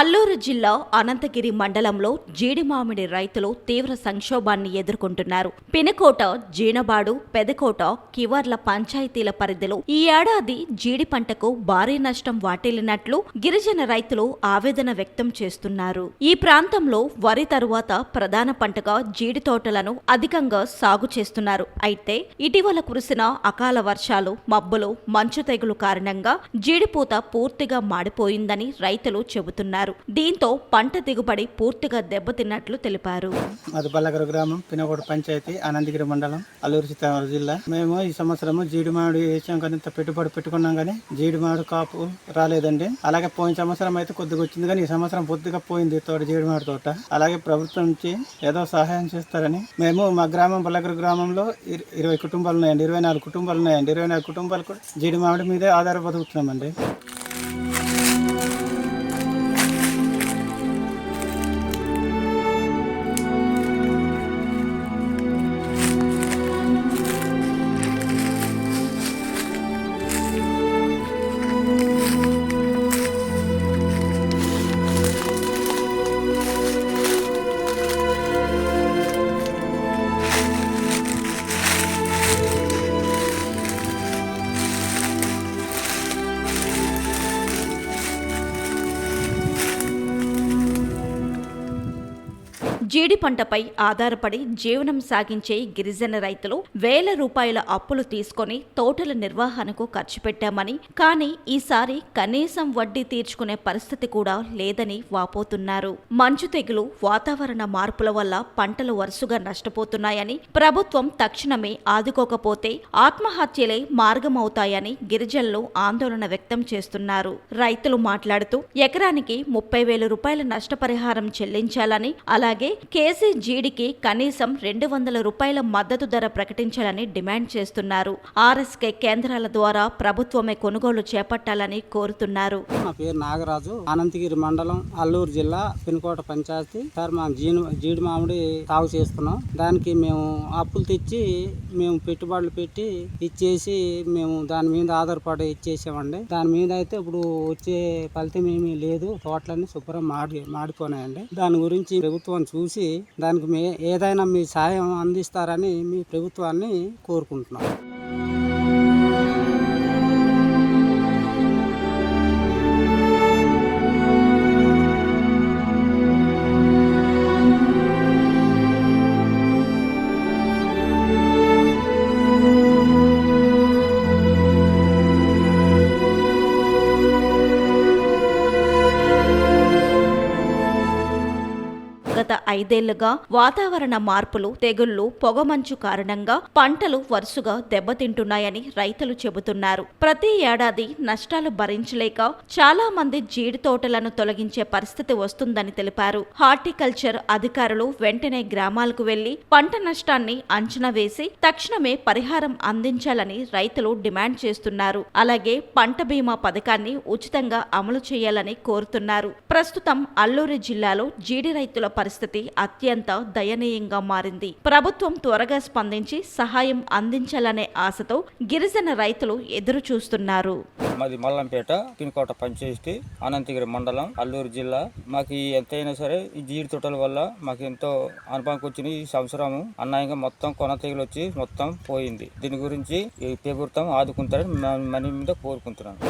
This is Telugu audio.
అల్లూరు జిల్లా అనంతగిరి మండలంలో జీడి మామిడి రైతులు తీవ్ర సంక్షోభాన్ని ఎదుర్కొంటున్నారు. పినకోట, జీనబాడు, పెదకోట, కివర్ల పంచాయతీల పరిధిలో ఈ ఏడాది జీడి పంటకు భారీ నష్టం వాటిల్లినట్లు గిరిజన రైతులు ఆవేదన వ్యక్తం చేస్తున్నారు. ఈ ప్రాంతంలో వరి తరువాత ప్రధాన పంటగా జీడి తోటలను అధికంగా సాగు చేస్తున్నారు. అయితే ఇటీవల కురిసిన అకాల వర్షాలు, మబ్బులు, మంచు తెగులు కారణంగా జీడిపూత పూర్తిగా మాడిపోయిందని రైతులు చెబుతున్నారు. దీంతో పంట దిగుబడి పూర్తిగా దెబ్బతిన్నట్లు తెలిపారు. అది బల్లగర గ్రామం, పినకోట పంచాయతీ, అనంతగిరి మండలం, అల్లూరు సీతారామరాజు జిల్లా. మేము ఈ సంవత్సరం జీడి మామిడి వేసాం కానీ ఇంత పెట్టుబడి పెట్టుకున్నాం కానీ జీడి మామిడి కాపు రాలేదండి. అలాగే పోయిన సంవత్సరం అయితే కొద్దిగా వచ్చింది కానీ ఈ సంవత్సరం పొద్దుగా పోయింది తోట, జీడి మామిడి తోట. అలాగే ప్రభుత్వం నుంచి ఏదో సహాయం చేస్తారని మేము మా గ్రామం బల్లగర గ్రామంలో 20 కుటుంబాలు ఉన్నాయండి, 24 కుటుంబాలు ఉన్నాయండి. 24 కుటుంబాలు కూడా జీడి మామిడి మీదే ఆధారపడుతున్నామండి. జీడి పంటపై ఆధారపడి జీవనం సాగించే గిరిజన రైతులు వేల రూపాయల అప్పులు తీసుకొని తోటల నిర్వహణకు ఖర్చు పెట్టామని, కానీ ఈసారి కనీసం వడ్డీ తీర్చుకునే పరిస్థితి కూడా లేదని వాపోతున్నారు. మంచు తెగులు, వాతావరణ మార్పుల వల్ల పంటలు వరుసగా నష్టపోతున్నాయని, ప్రభుత్వం తక్షణమే ఆదుకోకపోతే ఆత్మహత్యలే మార్గమవుతాయని గిరిజనులు ఆందోళన వ్యక్తం చేస్తున్నారు. రైతులు మాట్లాడుతూ ఎకరానికి 30,000 రూపాయల నష్టపరిహారం చెల్లించాలని, అలాగే కేజీ జీడికి కనీసం 200 రూపాయల మద్దతు ధర ప్రకటించాలని డిమాండ్ చేస్తున్నారు. ఆర్ఎస్కే కేంద్రాల ద్వారా ప్రభుత్వమే కొనుగోలు చేపట్టాలని కోరుతున్నారు. నా పేరు నాగరాజు, అనంతగిరి మండలం, అల్లూరు జిల్లా, పినకోట పంచాయతీ. సార్ మా జీడి మామిడి సాగు చేస్తున్నాం. దానికి మేము అప్పులు తెచ్చి మేము పెట్టుబడులు పెట్టి ఇచ్చేసి మేము దాని మీద ఆధారపడి ఇచ్చేసామండి. దాని మీద అయితే ఇప్పుడు వచ్చే ఫలితం ఏమీ లేదు. తోటలన్నీ శుభ్రం మాడిపోయినాయండి. దాని గురించి ప్రభుత్వం చూసి దానికి ఏదైనా మీ సాయం అందిస్తారని మీ ప్రభుత్వాన్ని కోరుకుంటున్నాం. గత 5 ఏళ్లుగా వాతావరణ మార్పులు, తెగుళ్లు, పొగమంచు కారణంగా పంటలు వరుసగా దెబ్బతింటున్నాయని రైతులు చెబుతున్నారు. ప్రతి ఏడాది నష్టాలు భరించలేక చాలా మంది జీడి తోటలను తొలగించే పరిస్థితి వస్తుందని తెలిపారు. హార్టికల్చర్ అధికారులు వెంటనే గ్రామాలకు వెళ్లి పంట నష్టాన్ని అంచనా వేసి తక్షణమే పరిహారం అందించాలని రైతులు డిమాండ్ చేస్తున్నారు. అలాగే పంట బీమా పథకాన్ని ఉచితంగా అమలు చేయాలని కోరుతున్నారు. ప్రస్తుతం అల్లూరు జిల్లాలో జీడి రైతుల పరిస్థితి అత్యంత దయనీయంగా మారింది. ప్రభుత్వం త్వరగా స్పందించి సహాయం అందించాలనే ఆశతో గిరిజన రైతులు ఎదురు చూస్తున్నారు. మాది మల్లంపేట, పినకోట పంచాయతీ, అనంతగిరి మండలం, అల్లూరు జిల్లా. మాకు ఎంతైనా సరే ఈ జీడి తోటల వల్ల మాకు ఎంతో అనుభవానికి వచ్చింది. ఈ సంవత్సరం అన్యాయంగా మొత్తం కొన తెగులు వచ్చి మొత్తం పోయింది. దీని గురించి ఈ ప్రభుత్వం ఆదుకుంటారని మన మీద కోరుకుంటున్నాను.